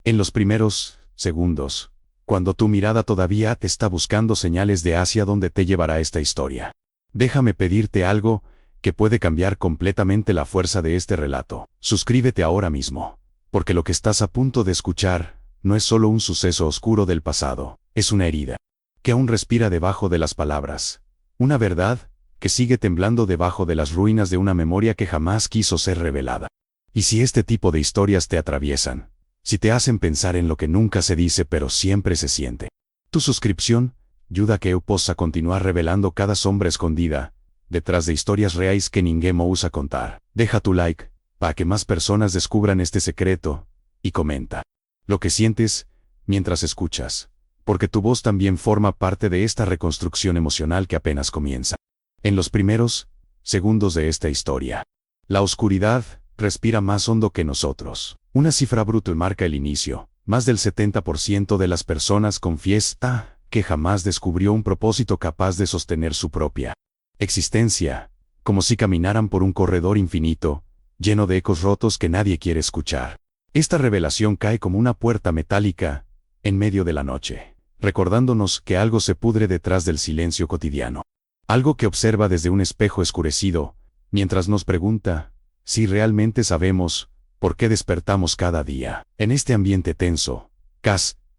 En los primeros segundos, cuando tu mirada todavía te está buscando señales de hacia dónde te llevará esta historia. Déjame pedirte algo que puede cambiar completamente la fuerza de este relato. Suscríbete ahora mismo, porque lo que estás a punto de escuchar no es solo un suceso oscuro del pasado, es una herida que aún respira debajo de las palabras, una verdad que sigue temblando debajo de las ruinas de una memoria que jamás quiso ser revelada. Y si este tipo de historias te atraviesan, si te hacen pensar en lo que nunca se dice pero siempre se siente, tu suscripción ayuda a que eu possa continuar revelando cada sombra escondida detrás de historias reales que ninguém usa contar. Deja tu like para que más personas descubran este secreto y comenta lo que sientes mientras escuchas, porque tu voz también forma parte de esta reconstrucción emocional que apenas comienza. En los primeros segundos de esta historia, la oscuridad respira más hondo que nosotros. Una cifra brutal marca el inicio. Más del 70% de las personas confiesa que jamás descubrió un propósito capaz de sostener su propia existencia, como si caminaran por un corredor infinito, lleno de ecos rotos que nadie quiere escuchar. Esta revelación cae como una puerta metálica en medio de la noche, recordándonos que algo se pudre detrás del silencio cotidiano. Algo que observa desde un espejo escurecido, mientras nos pregunta si realmente sabemos por qué despertamos cada día. En este ambiente tenso,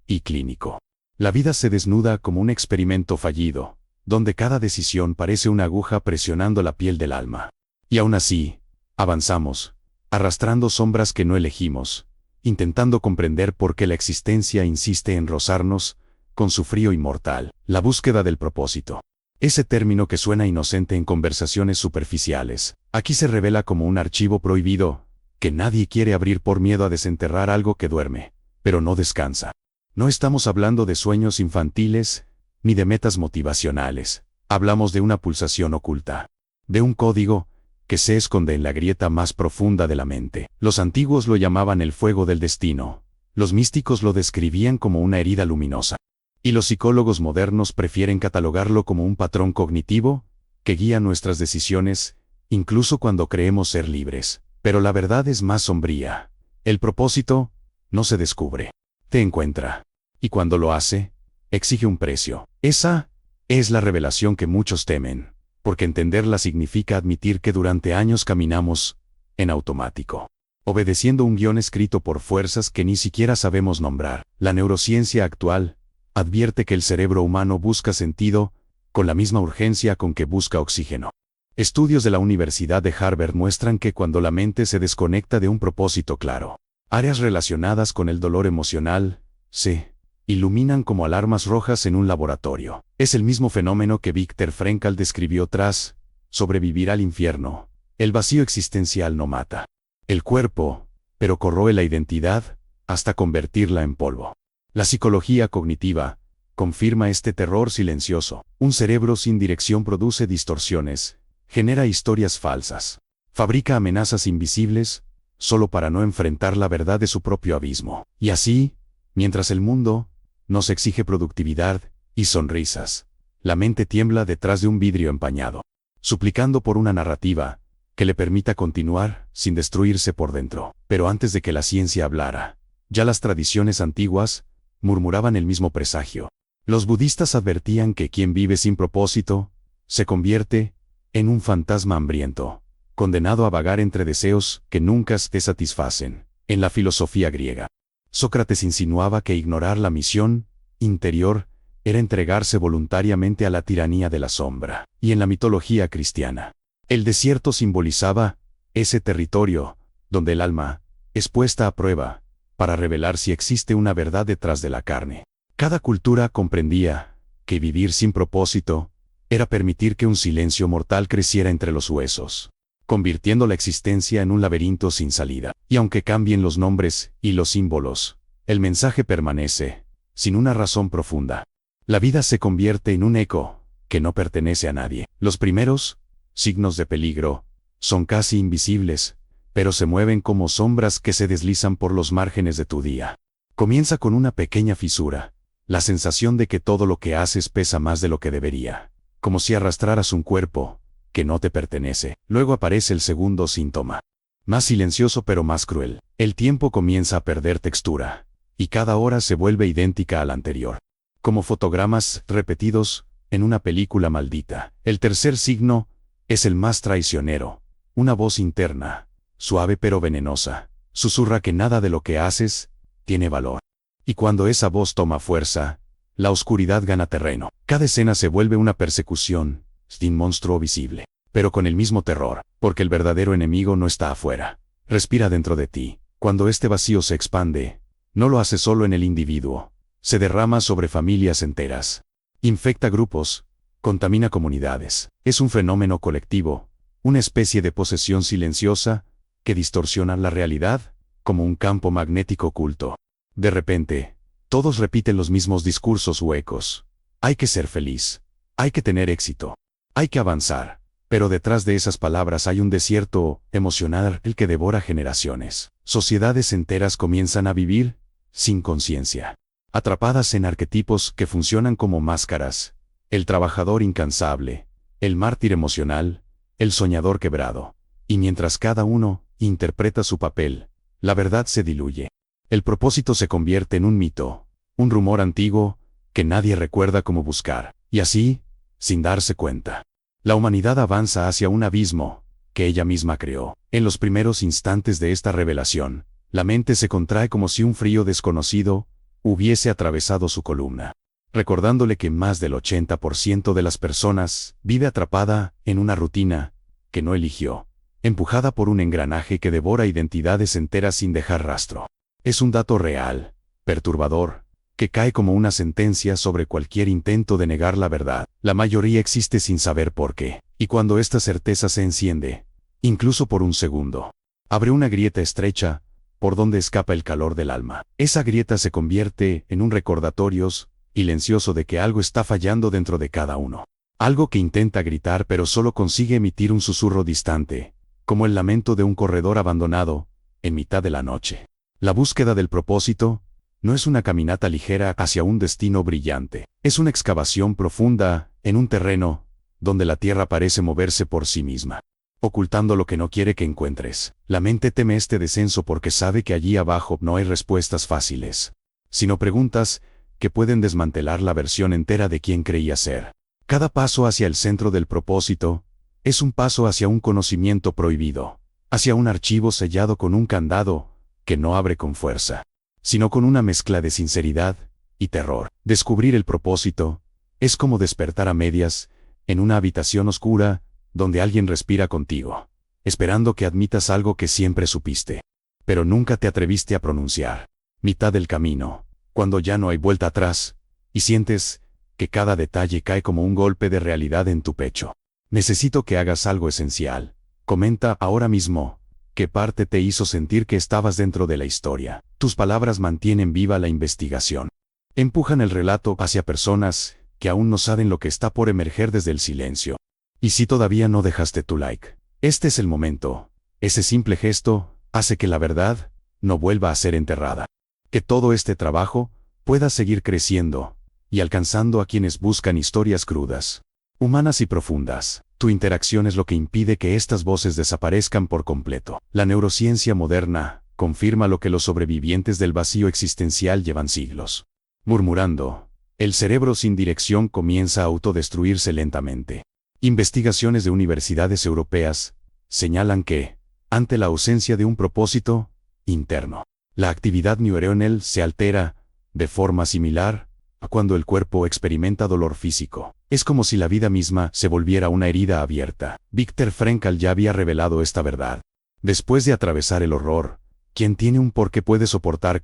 y clínico, la vida se desnuda como un experimento fallido, donde cada decisión parece una aguja presionando la piel del alma. Y aún así, avanzamos, arrastrando sombras que no elegimos, intentando comprender por qué la existencia insiste en rozarnos con su frío inmortal. La búsqueda del propósito. Ese término que suena inocente en conversaciones superficiales, aquí se revela como un archivo prohibido, que nadie quiere abrir por miedo a desenterrar algo que duerme, pero no descansa. No estamos hablando de sueños infantiles, ni de metas motivacionales. Hablamos de una pulsación oculta, de un código que se esconde en la grieta más profunda de la mente. Los antiguos lo llamaban el fuego del destino, los místicos lo describían como una herida luminosa. Y los psicólogos modernos prefieren catalogarlo como un patrón cognitivo que guía nuestras decisiones, incluso cuando creemos ser libres. Pero la verdad es más sombría. El propósito no se descubre, te encuentra. Y cuando lo hace, exige un precio. Esa es la revelación que muchos temen, porque entenderla significa admitir que durante años caminamos en automático, obedeciendo un guión escrito por fuerzas que ni siquiera sabemos nombrar. La neurociencia actual advierte que el cerebro humano busca sentido con la misma urgencia con que busca oxígeno. Estudios de la Universidad de Harvard muestran que cuando la mente se desconecta de un propósito claro, áreas relacionadas con el dolor emocional se iluminan como alarmas rojas en un laboratorio. Es el mismo fenómeno que Viktor Frankl describió tras Sobrevivir al infierno. El vacío existencial no mata el cuerpo, pero corroe la identidad hasta convertirla en polvo. La psicología cognitiva confirma este terror silencioso. Un cerebro sin dirección produce distorsiones, genera historias falsas, fabrica amenazas invisibles, solo para no enfrentar la verdad de su propio abismo. Y así, mientras el mundo nos exige productividad y sonrisas, la mente tiembla detrás de un vidrio empañado, suplicando por una narrativa que le permita continuar sin destruirse por dentro. Pero antes de que la ciencia hablara, ya las tradiciones antiguas murmuraban el mismo presagio. Los budistas advertían que quien vive sin propósito se convierte en un fantasma hambriento, condenado a vagar entre deseos que nunca te satisfacen. En la filosofía griega, Sócrates insinuaba que ignorar la misión interior era entregarse voluntariamente a la tiranía de la sombra. Y en la mitología cristiana, el desierto simbolizaba ese territorio donde el alma es puesta a prueba para revelar si existe una verdad detrás de la carne. Cada cultura comprendía que vivir sin propósito era permitir que un silencio mortal creciera entre los huesos, convirtiendo la existencia en un laberinto sin salida. Y aunque cambien los nombres y los símbolos, el mensaje permanece, sin una razón profunda. La vida se convierte en un eco que no pertenece a nadie. Los primeros signos de peligro son casi invisibles, pero se mueven como sombras que se deslizan por los márgenes de tu día. Comienza con una pequeña fisura, la sensación de que todo lo que haces pesa más de lo que debería, como si arrastraras un cuerpo que no te pertenece. Luego aparece el segundo síntoma, más silencioso pero más cruel. El tiempo comienza a perder textura, y cada hora se vuelve idéntica a la anterior. Como fotogramas repetidos en una película maldita. El tercer signo es el más traicionero. Una voz interna, suave pero venenosa, susurra que nada de lo que haces tiene valor. Y cuando esa voz toma fuerza, la oscuridad gana terreno. Cada escena se vuelve una persecución, sin monstruo visible, pero con el mismo terror, porque el verdadero enemigo no está afuera. Respira dentro de ti. Cuando este vacío se expande, no lo hace solo en el individuo, se derrama sobre familias enteras. Infecta grupos, contamina comunidades. Es un fenómeno colectivo, una especie de posesión silenciosa que distorsiona la realidad como un campo magnético oculto. De repente, todos repiten los mismos discursos o ecos. Hay que ser feliz, hay que tener éxito, hay que avanzar. Pero detrás de esas palabras hay un desierto emocional el que devora generaciones. Sociedades enteras comienzan a vivir sin conciencia, atrapadas en arquetipos que funcionan como máscaras. El trabajador incansable, el mártir emocional, el soñador quebrado. Y mientras cada uno interpreta su papel, la verdad se diluye. El propósito se convierte en un mito, un rumor antiguo que nadie recuerda cómo buscar. Y así, sin darse cuenta, la humanidad avanza hacia un abismo que ella misma creó. En los primeros instantes de esta revelación, la mente se contrae como si un frío desconocido hubiese atravesado su columna, recordándole que más del 80% de las personas vive atrapada en una rutina que no eligió, empujada por un engranaje que devora identidades enteras sin dejar rastro. Es un dato real, perturbador, que cae como una sentencia sobre cualquier intento de negar la verdad. La mayoría existe sin saber por qué, y cuando esta certeza se enciende, incluso por un segundo, abre una grieta estrecha, por donde escapa el calor del alma. Esa grieta se convierte en un recordatorio silencioso de que algo está fallando dentro de cada uno. Algo que intenta gritar pero solo consigue emitir un susurro distante, como el lamento de un corredor abandonado, en mitad de la noche. La búsqueda del propósito no es una caminata ligera hacia un destino brillante. Es una excavación profunda en un terreno donde la tierra parece moverse por sí misma, ocultando lo que no quiere que encuentres. La mente teme este descenso porque sabe que allí abajo no hay respuestas fáciles, sino preguntas que pueden desmantelar la versión entera de quien creía ser. Cada paso hacia el centro del propósito es un paso hacia un conocimiento prohibido, hacia un archivo sellado con un candado que no abre con fuerza, sino con una mezcla de sinceridad y terror. Descubrir el propósito es como despertar a medias en una habitación oscura donde alguien respira contigo, esperando que admitas algo que siempre supiste, pero nunca te atreviste a pronunciar. Mitad del camino, cuando ya no hay vuelta atrás, y sientes que cada detalle cae como un golpe de realidad en tu pecho. Necesito que hagas algo esencial. Comenta ahora mismo qué parte te hizo sentir que estabas dentro de la historia. Tus palabras mantienen viva la investigación. Empujan el relato hacia personas que aún no saben lo que está por emerger desde el silencio. Y si todavía no dejaste tu like, este es el momento. Ese simple gesto hace que la verdad no vuelva a ser enterrada. Que todo este trabajo pueda seguir creciendo y alcanzando a quienes buscan historias crudas, humanas y profundas. Tu interacción es lo que impide que estas voces desaparezcan por completo. La neurociencia moderna confirma lo que los sobrevivientes del vacío existencial llevan siglos murmurando. El cerebro sin dirección comienza a autodestruirse lentamente. Investigaciones de universidades europeas señalan que, ante la ausencia de un propósito interno, la actividad neuronal se altera de forma similar a cuando el cuerpo experimenta dolor físico. Es como si la vida misma se volviera una herida abierta. Viktor Frankl ya había revelado esta verdad. Después de atravesar el horror, quien tiene un porqué puede soportar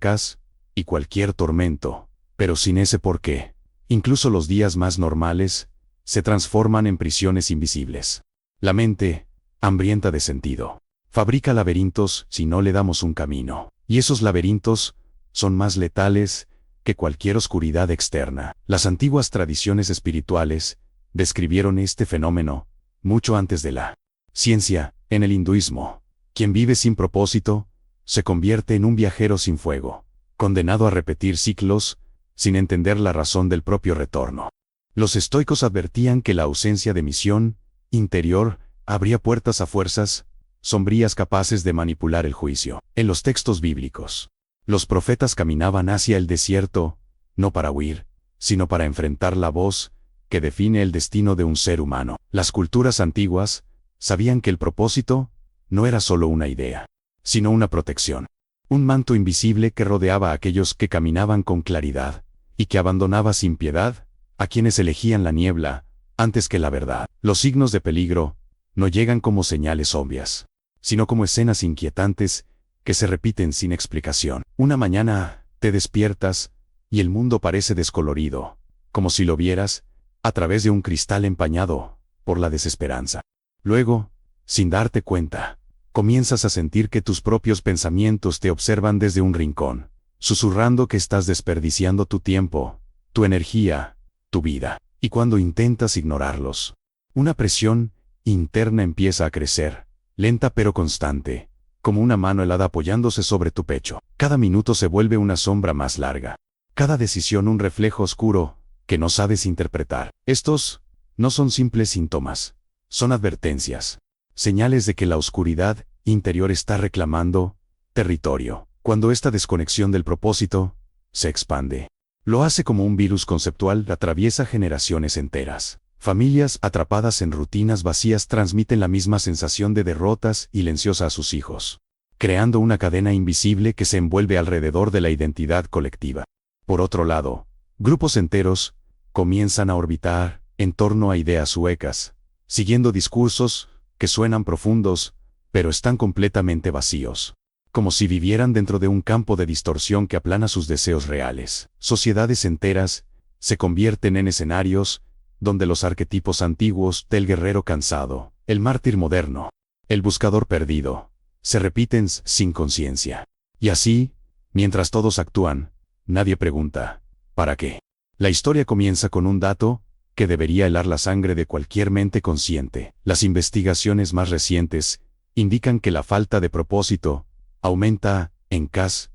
y cualquier tormento, pero sin ese porqué, incluso los días más normales se transforman en prisiones invisibles. La mente, hambrienta de sentido, fabrica laberintos si no le damos un camino, y esos laberintos son más letales que cualquier oscuridad externa. Las antiguas tradiciones espirituales describieron este fenómeno mucho antes de la ciencia. En el hinduismo, quien vive sin propósito se convierte en un viajero sin fuego, condenado a repetir ciclos sin entender la razón del propio retorno. Los estoicos advertían que la ausencia de misión interior abría puertas a fuerzas sombrías capaces de manipular el juicio. En los textos bíblicos, Los profetas caminaban hacia el desierto, no para huir, sino para enfrentar la voz que define el destino de un ser humano. Las culturas antiguas sabían que el propósito no era solo una idea, sino una protección. Un manto invisible que rodeaba a aquellos que caminaban con claridad, y que abandonaba sin piedad a quienes elegían la niebla antes que la verdad. Los signos de peligro no llegan como señales obvias, sino como escenas inquietantes que se repiten sin explicación. Una mañana te despiertas y el mundo parece descolorido, como si lo vieras a través de un cristal empañado por la desesperanza. Luego, sin darte cuenta, comienzas a sentir que tus propios pensamientos te observan desde un rincón, susurrando que estás desperdiciando tu tiempo, tu energía, tu vida. Y cuando intentas ignorarlos, una presión interna empieza a crecer, lenta pero constante, como una mano helada apoyándose sobre tu pecho. Cada minuto se vuelve una sombra más larga, cada decisión un reflejo oscuro que no sabes interpretar. Estos no son simples síntomas, son advertencias, señales de que la oscuridad interior está reclamando territorio. Cuando esta desconexión del propósito se expande, lo hace como un virus conceptual que atraviesa generaciones enteras. Familias atrapadas en rutinas vacías transmiten la misma sensación de derrota silenciosa a sus hijos, creando una cadena invisible que se envuelve alrededor de la identidad colectiva. Por otro lado, grupos enteros comienzan a orbitar en torno a ideas huecas, siguiendo discursos que suenan profundos, pero están completamente vacíos, como si vivieran dentro de un campo de distorsión que aplana sus deseos reales. Sociedades enteras se convierten en escenarios donde los arquetipos antiguos del guerrero cansado, el mártir moderno, el buscador perdido, se repiten sin conciencia. Y así, mientras todos actúan, nadie pregunta, ¿para qué? La historia comienza con un dato que debería helar la sangre de cualquier mente consciente. Las investigaciones más recientes indican que la falta de propósito aumenta en casi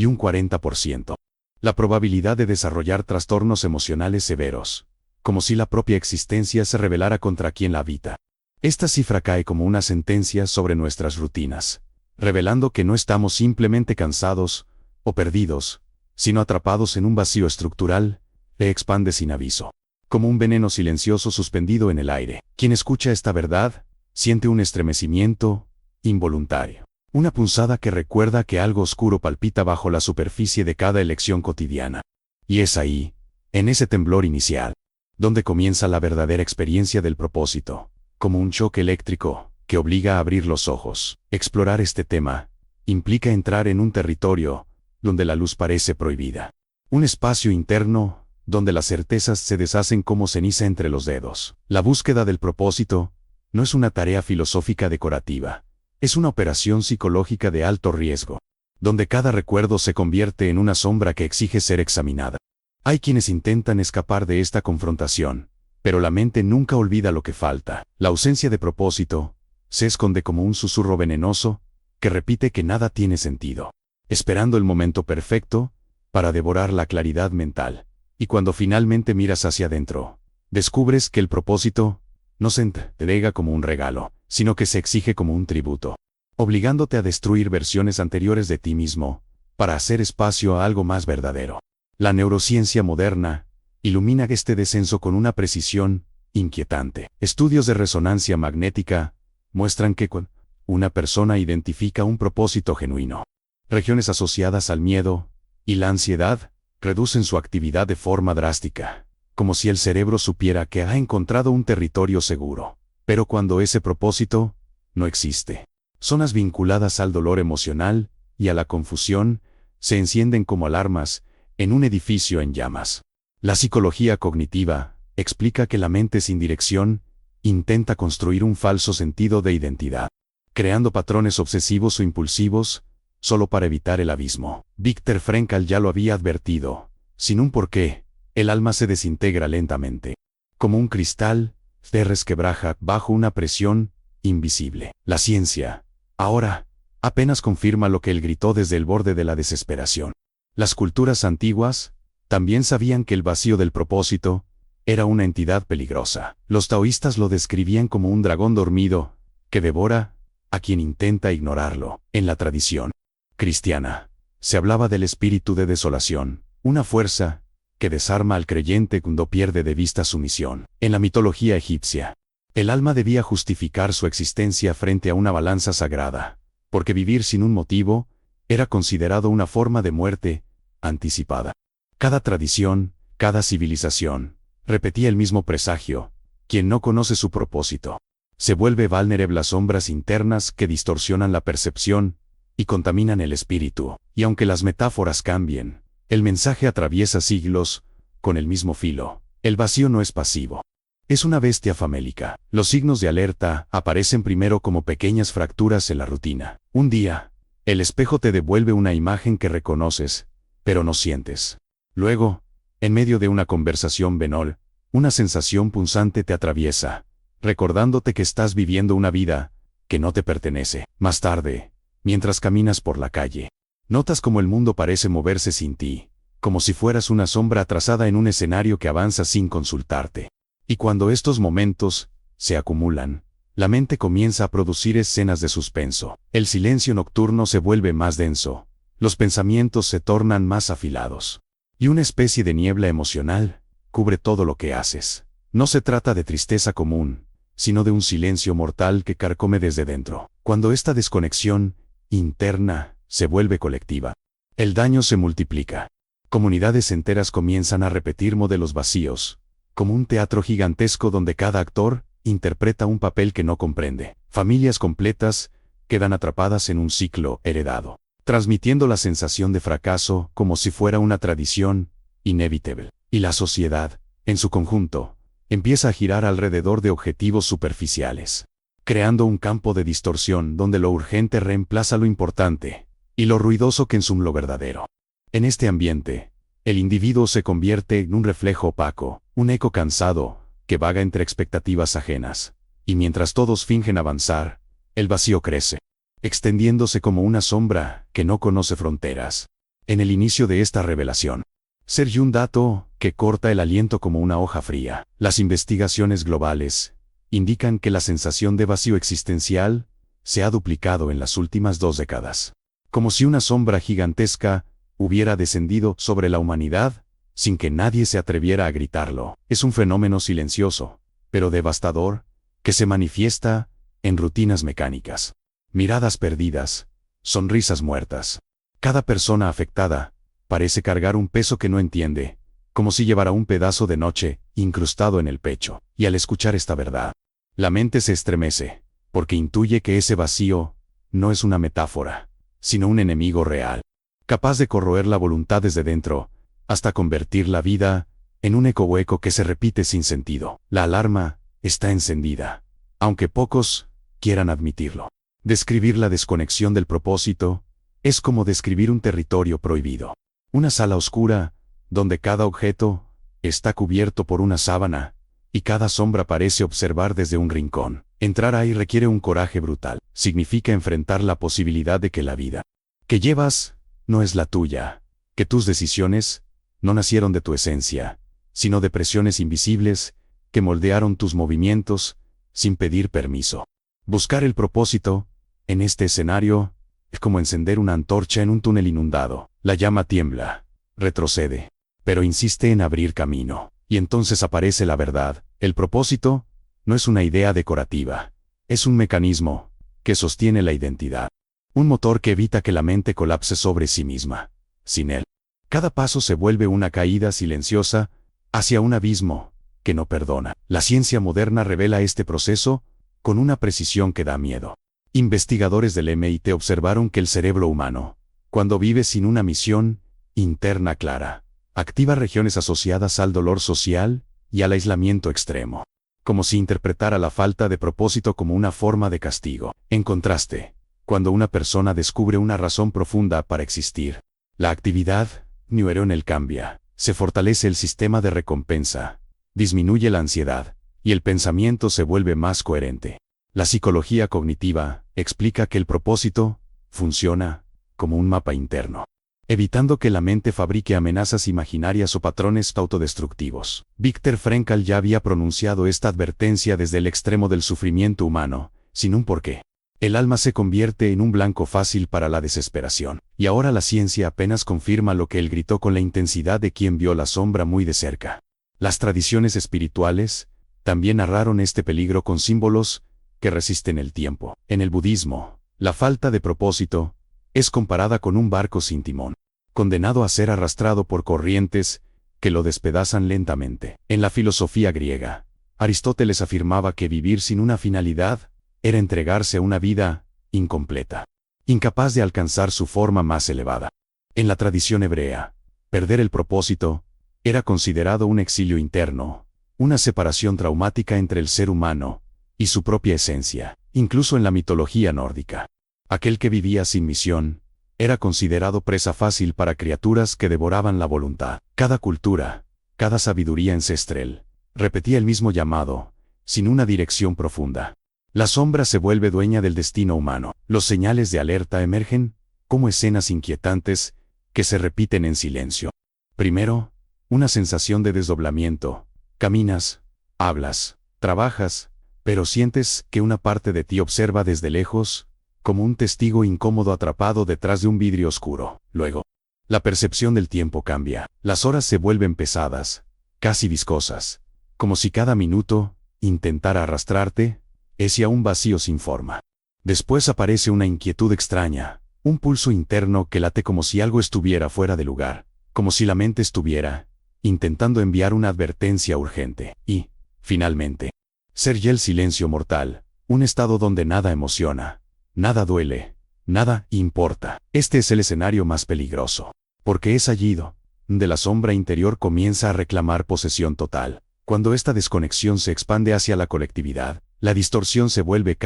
un 40%. La probabilidad de desarrollar trastornos emocionales severos, como si la propia existencia se rebelara contra quien la habita. Esta cifra cae como una sentencia sobre nuestras rutinas, revelando que no estamos simplemente cansados o perdidos, sino atrapados en un vacío estructural que expande sin aviso, como un veneno silencioso suspendido en el aire. Quien escucha esta verdad siente un estremecimiento involuntario, una punzada que recuerda que algo oscuro palpita bajo la superficie de cada elección cotidiana. Y es ahí, en ese temblor inicial, donde comienza la verdadera experiencia del propósito, como un choque eléctrico que obliga a abrir los ojos. Explorar este tema implica entrar en un territorio donde la luz parece prohibida, un espacio interno donde las certezas se deshacen como ceniza entre los dedos. La búsqueda del propósito no es una tarea filosófica decorativa, es una operación psicológica de alto riesgo, donde cada recuerdo se convierte en una sombra que exige ser examinada. Hay quienes intentan escapar de esta confrontación, pero la mente nunca olvida lo que falta. La ausencia de propósito se esconde como un susurro venenoso que repite que nada tiene sentido, esperando el momento perfecto para devorar la claridad mental. Y cuando finalmente miras hacia adentro, descubres que el propósito no se entrega como un regalo, sino que se exige como un tributo, obligándote a destruir versiones anteriores de ti mismo para hacer espacio a algo más verdadero. La neurociencia moderna ilumina este descenso con una precisión inquietante. Estudios de resonancia magnética muestran que cuando una persona identifica un propósito genuino, regiones asociadas al miedo y la ansiedad reducen su actividad de forma drástica, como si el cerebro supiera que ha encontrado un territorio seguro. Pero cuando ese propósito no existe, zonas vinculadas al dolor emocional y a la confusión se encienden como alarmas en un edificio en llamas. La psicología cognitiva explica que la mente sin dirección intenta construir un falso sentido de identidad, creando patrones obsesivos o impulsivos solo para evitar el abismo. Viktor Frankl ya lo había advertido: sin un porqué, el alma se desintegra lentamente, como un cristal se resquebraja bajo una presión invisible. La ciencia, ahora, apenas confirma lo que él gritó desde el borde de la desesperación. Las culturas antiguas también sabían que el vacío del propósito era una entidad peligrosa. Los taoístas lo describían como un dragón dormido que devora a quien intenta ignorarlo. En la tradición cristiana, Se hablaba del espíritu de desolación, una fuerza que desarma al creyente cuando pierde de vista su misión. En la mitología egipcia, el alma debía justificar su existencia frente a una balanza sagrada, porque vivir sin un motivo era considerado una forma de muerte anticipada. Cada tradición, cada civilización, repetía el mismo presagio: quien no conoce su propósito se vuelve vulnerable a sombras internas que distorsionan la percepción y contaminan el espíritu. Y aunque las metáforas cambien, el mensaje atraviesa siglos con el mismo filo. El vacío no es pasivo. Es una bestia famélica. Los signos de alerta aparecen primero como pequeñas fracturas en la rutina. Un día, el espejo te devuelve una imagen que reconoces, pero no sientes. Luego, en medio de una conversación banal, una sensación punzante te atraviesa, recordándote que estás viviendo una vida que no te pertenece. Más tarde, mientras caminas por la calle, notas como el mundo parece moverse sin ti, como si fueras una sombra atrasada en un escenario que avanza sin consultarte. Y cuando estos momentos se acumulan, la mente comienza a producir escenas de suspenso. El silencio nocturno se vuelve más denso, los pensamientos se tornan más afilados, y una especie de niebla emocional cubre todo lo que haces. No se trata de tristeza común, sino de un silencio mortal que carcome desde dentro. Cuando esta desconexión interna se vuelve colectiva, el daño se multiplica. Comunidades enteras comienzan a repetir modelos vacíos, como un teatro gigantesco donde cada actor interpreta un papel que no comprende. Familias completas quedan atrapadas en un ciclo heredado, transmitiendo la sensación de fracaso como si fuera una tradición inevitable. Y la sociedad, en su conjunto, empieza a girar alrededor de objetivos superficiales, creando un campo de distorsión donde lo urgente reemplaza lo importante, y lo ruidoso que es lo verdadero. En este ambiente, el individuo se convierte en un reflejo opaco, un eco cansado, que vaga entre expectativas ajenas, y mientras todos fingen avanzar, el vacío crece, extendiéndose como una sombra que no conoce fronteras. En el inicio de esta revelación, surge un dato que corta el aliento como una hoja fría. Las investigaciones globales indican que la sensación de vacío existencial se ha duplicado en las últimas 2 décadas. Como si una sombra gigantesca hubiera descendido sobre la humanidad sin que nadie se atreviera a gritarlo. Es un fenómeno silencioso, pero devastador, que se manifiesta en rutinas mecánicas, miradas perdidas, sonrisas muertas. Cada persona afectada parece cargar un peso que no entiende, como si llevara un pedazo de noche incrustado en el pecho. Y al escuchar esta verdad, la mente se estremece, porque intuye que ese vacío no es una metáfora, sino un enemigo real, capaz de corroer la voluntad desde dentro, hasta convertir la vida en un eco hueco que se repite sin sentido. La alarma está encendida, aunque pocos quieran admitirlo. Describir la desconexión del propósito es como describir un territorio prohibido. Una sala oscura, donde cada objeto está cubierto por una sábana, y cada sombra parece observar desde un rincón. Entrar ahí requiere un coraje brutal. Significa enfrentar la posibilidad de que la vida que llevas no es la tuya, que tus decisiones no nacieron de tu esencia, sino de presiones invisibles que moldearon tus movimientos sin pedir permiso. Buscar el propósito en este escenario es como encender una antorcha en un túnel inundado. La llama tiembla, retrocede, pero insiste en abrir camino. Y entonces aparece la verdad. El propósito no es una idea decorativa, es un mecanismo que sostiene la identidad. Un motor que evita que la mente colapse sobre sí misma. Sin él, cada paso se vuelve una caída silenciosa hacia un abismo que no perdona. La ciencia moderna revela este proceso con una precisión que da miedo. Investigadores del MIT observaron que el cerebro humano, cuando vive sin una misión interna clara, activa regiones asociadas al dolor social y al aislamiento extremo, como si interpretara la falta de propósito como una forma de castigo. En contraste, cuando una persona descubre una razón profunda para existir, la actividad neuronal cambia, se fortalece el sistema de recompensa, disminuye la ansiedad, y el pensamiento se vuelve más coherente. La psicología cognitiva explica que el propósito funciona como un mapa interno, evitando que la mente fabrique amenazas imaginarias o patrones autodestructivos. Viktor Frankl ya había pronunciado esta advertencia desde el extremo del sufrimiento humano, sin un porqué. El alma se convierte en un blanco fácil para la desesperación. Y ahora la ciencia apenas confirma lo que él gritó con la intensidad de quien vio la sombra muy de cerca. Las tradiciones espirituales también narraron este peligro con símbolos que resisten el tiempo. En el budismo, la falta de propósito es comparada con un barco sin timón, condenado a ser arrastrado por corrientes que lo despedazan lentamente. En la filosofía griega, Aristóteles afirmaba que vivir sin una finalidad era entregarse a una vida incompleta, incapaz de alcanzar su forma más elevada. En la tradición hebrea, perder el propósito era considerado un exilio interno, una separación traumática entre el ser humano y su propia esencia. Incluso en la mitología nórdica, aquel que vivía sin misión era considerado presa fácil para criaturas que devoraban la voluntad. Cada cultura, cada sabiduría ancestral, repetía el mismo llamado, sin una dirección profunda. La sombra se vuelve dueña del destino humano. Los señales de alerta emergen como escenas inquietantes que se repiten en silencio. Primero, una sensación de desdoblamiento. Caminas, hablas, trabajas, pero sientes que una parte de ti observa desde lejos, como un testigo incómodo atrapado detrás de un vidrio oscuro. Luego, la percepción del tiempo cambia. Las horas se vuelven pesadas, casi viscosas, como si cada minuto intentara arrastrarte hacia un vacío sin forma. Después aparece una inquietud extraña, un pulso interno que late como si algo estuviera fuera de lugar, como si la mente estuviera intentando enviar una advertencia urgente. Y, finalmente, ser ya el silencio mortal, un estado donde nada emociona, nada duele, nada importa. Este es el escenario más peligroso, porque es allí donde la sombra interior comienza a reclamar posesión total. Cuando esta desconexión se expande hacia la colectividad, la distorsión se vuelve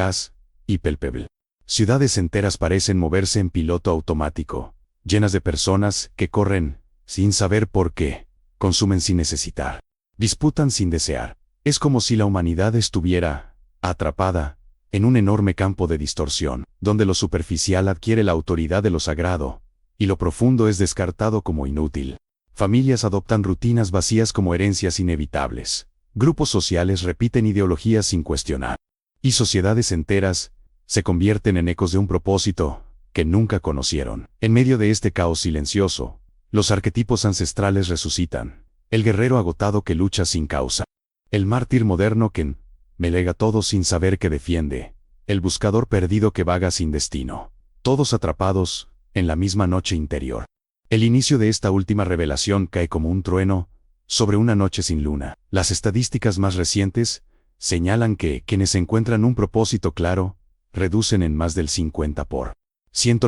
y palpable. Ciudades enteras parecen moverse en piloto automático, llenas de personas que corren sin saber por qué, consumen sin necesitar, disputan sin desear. Es como si la humanidad estuviera atrapada en un enorme campo de distorsión, donde lo superficial adquiere la autoridad de lo sagrado, y lo profundo es descartado como inútil. Familias adoptan rutinas vacías como herencias inevitables. Grupos sociales repiten ideologías sin cuestionar. Y sociedades enteras se convierten en ecos de un propósito que nunca conocieron. En medio de este caos silencioso, los arquetipos ancestrales resucitan. El guerrero agotado que lucha sin causa. El mártir moderno que melega todo sin saber que defiende. El buscador perdido que vaga sin destino. Todos atrapados en la misma noche interior. El inicio de esta última revelación cae como un trueno sobre una noche sin luna. Las estadísticas más recientes señalan que quienes encuentran un propósito claro reducen en más del 50%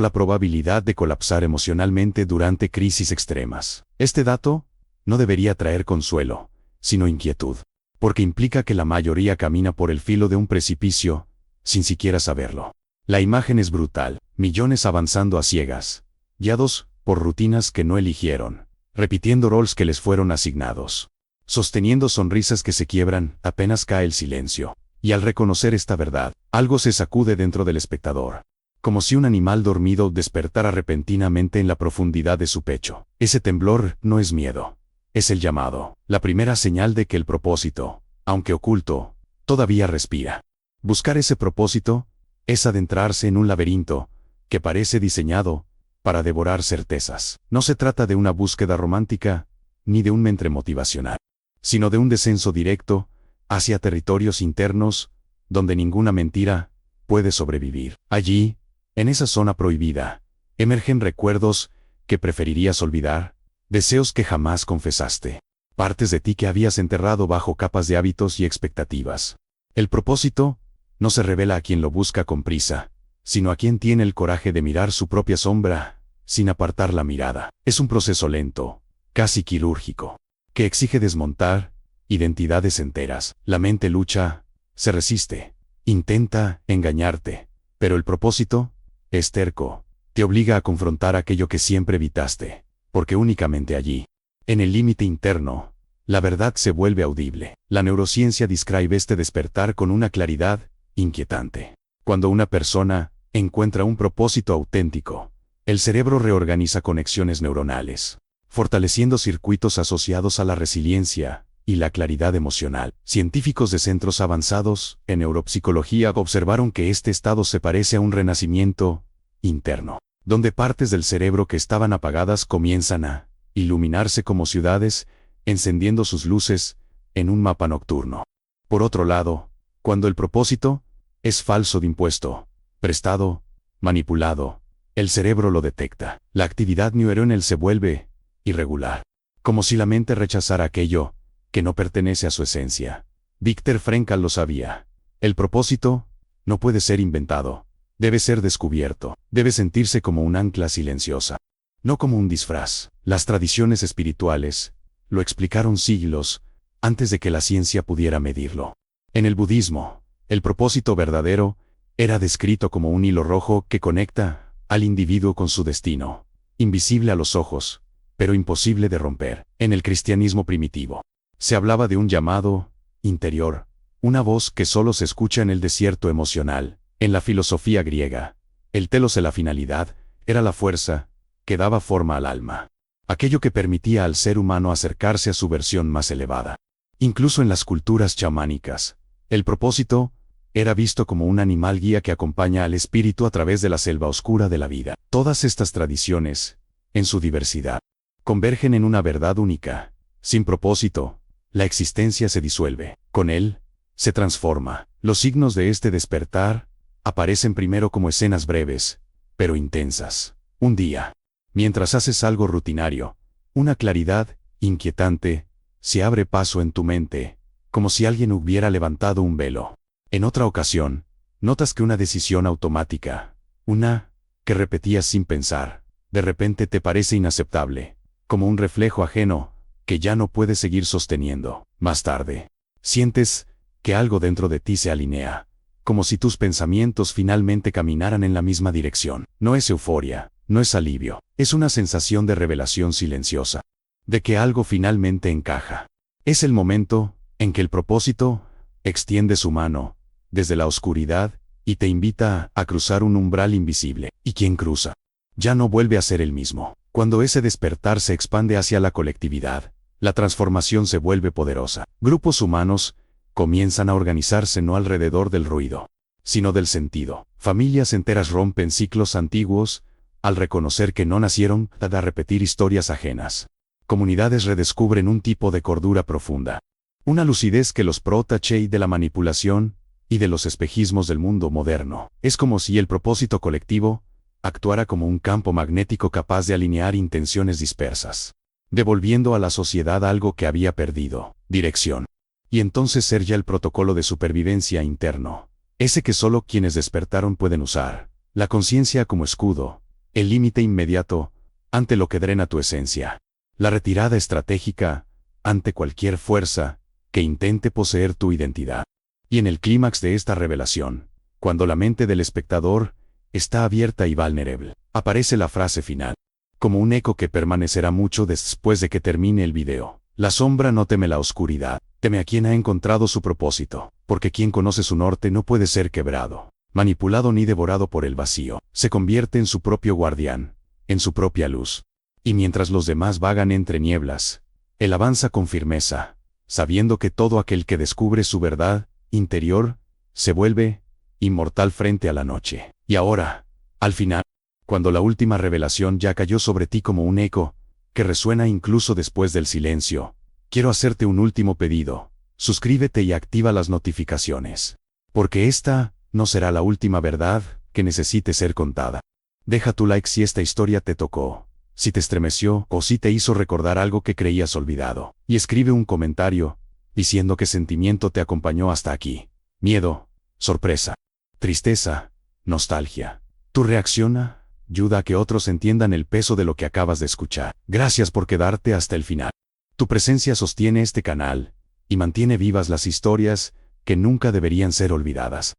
la probabilidad de colapsar emocionalmente durante crisis extremas. Este dato no debería traer consuelo, sino inquietud, porque implica que la mayoría camina por el filo de un precipicio sin siquiera saberlo. La imagen es brutal, millones avanzando a ciegas, guiados por rutinas que no eligieron, repitiendo roles que les fueron asignados, sosteniendo sonrisas que se quiebran apenas cae el silencio. Y al reconocer esta verdad, algo se sacude dentro del espectador, como si un animal dormido despertara repentinamente en la profundidad de su pecho. Ese temblor no es miedo, es el llamado, la primera señal de que el propósito, aunque oculto, todavía respira. Buscar ese propósito es adentrarse en un laberinto que parece diseñado para devorar certezas. No se trata de una búsqueda romántica, ni de un mentre motivacional, sino de un descenso directo hacia territorios internos, donde ninguna mentira puede sobrevivir. Allí, en esa zona prohibida, emergen recuerdos que preferirías olvidar, deseos que jamás confesaste, partes de ti que habías enterrado bajo capas de hábitos y expectativas. El propósito no se revela a quien lo busca con prisa, sino a quien tiene el coraje de mirar su propia sombra sin apartar la mirada. Es un proceso lento, casi quirúrgico, que exige desmontar identidades enteras. La mente lucha, se resiste, intenta engañarte, pero el propósito es terco, te obliga a confrontar aquello que siempre evitaste, porque únicamente allí, en el límite interno, la verdad se vuelve audible. La neurociencia describe este despertar con una claridad inquietante. Cuando una persona encuentra un propósito auténtico, el cerebro reorganiza conexiones neuronales, fortaleciendo circuitos asociados a la resiliencia, y la claridad emocional. Científicos de centros avanzados en neuropsicología observaron que este estado se parece a un renacimiento interno, donde partes del cerebro que estaban apagadas comienzan a iluminarse como ciudades, encendiendo sus luces en un mapa nocturno. Por otro lado, cuando el propósito es falso de impuesto, prestado, manipulado, el cerebro lo detecta. La actividad neuronal se vuelve irregular, como si la mente rechazara aquello que no pertenece a su esencia. Viktor Frankl lo sabía. El propósito no puede ser inventado, debe ser descubierto, debe sentirse como un ancla silenciosa, no como un disfraz. Las tradiciones espirituales lo explicaron siglos antes de que la ciencia pudiera medirlo. En el budismo, el propósito verdadero era descrito como un hilo rojo que conecta al individuo con su destino, invisible a los ojos, pero imposible de romper. En el cristianismo primitivo, se hablaba de un llamado interior, una voz que solo se escucha en el desierto emocional. En la filosofía griega, el telos de la finalidad era la fuerza que daba forma al alma, aquello que permitía al ser humano acercarse a su versión más elevada. Incluso en las culturas chamánicas, el propósito era visto como un animal guía que acompaña al espíritu a través de la selva oscura de la vida. Todas estas tradiciones, en su diversidad, convergen en una verdad única. Sin propósito, la existencia se disuelve. Con él, se transforma. Los signos de este despertar aparecen primero como escenas breves, pero intensas. Un día, mientras haces algo rutinario, una claridad inquietante se abre paso en tu mente, como si alguien hubiera levantado un velo. En otra ocasión, notas que una decisión automática, una que repetías sin pensar, de repente te parece inaceptable, como un reflejo ajeno que ya no puedes seguir sosteniendo. Más tarde, sientes que algo dentro de ti se alinea, como si tus pensamientos finalmente caminaran en la misma dirección. No es euforia, no es alivio, es una sensación de revelación silenciosa, de que algo finalmente encaja. Es el momento en que el propósito extiende su mano desde la oscuridad y te invita a cruzar un umbral invisible. Y quien cruza, ya no vuelve a ser el mismo. Cuando ese despertar se expande hacia la colectividad, la transformación se vuelve poderosa. Grupos humanos comienzan a organizarse no alrededor del ruido, sino del sentido. Familias enteras rompen ciclos antiguos al reconocer que no nacieron para repetir historias ajenas. Comunidades redescubren un tipo de cordura profunda, una lucidez que los protege de la manipulación y de los espejismos del mundo moderno. Es como si el propósito colectivo actuara como un campo magnético capaz de alinear intenciones dispersas, devolviendo a la sociedad algo que había perdido: dirección. Y entonces ser ya el protocolo de supervivencia interno, ese que solo quienes despertaron pueden usar, la conciencia como escudo, el límite inmediato ante lo que drena tu esencia, la retirada estratégica ante cualquier fuerza que intente poseer tu identidad. Y en el clímax de esta revelación, cuando la mente del espectador está abierta y vulnerable, aparece la frase final, como un eco que permanecerá mucho después de que termine el video. La sombra no teme la oscuridad, teme a quien ha encontrado su propósito, porque quien conoce su norte no puede ser quebrado, manipulado ni devorado por el vacío. Se convierte en su propio guardián, en su propia luz. Y mientras los demás vagan entre nieblas, él avanza con firmeza, sabiendo que todo aquel que descubre su verdad interior se vuelve inmortal frente a la noche. Y ahora, al final, cuando la última revelación ya cayó sobre ti como un eco que resuena incluso después del silencio, quiero hacerte un último pedido: suscríbete y activa las notificaciones, porque esta no será la última verdad que necesite ser contada. Deja tu like si esta historia te tocó, si te estremeció o si te hizo recordar algo que creías olvidado, y escribe un comentario diciendo qué sentimiento te acompañó hasta aquí: miedo, sorpresa, tristeza, nostalgia. Tu reacción ayuda a que otros entiendan el peso de lo que acabas de escuchar. Gracias por quedarte hasta el final. Tu presencia sostiene este canal y mantiene vivas las historias que nunca deberían ser olvidadas.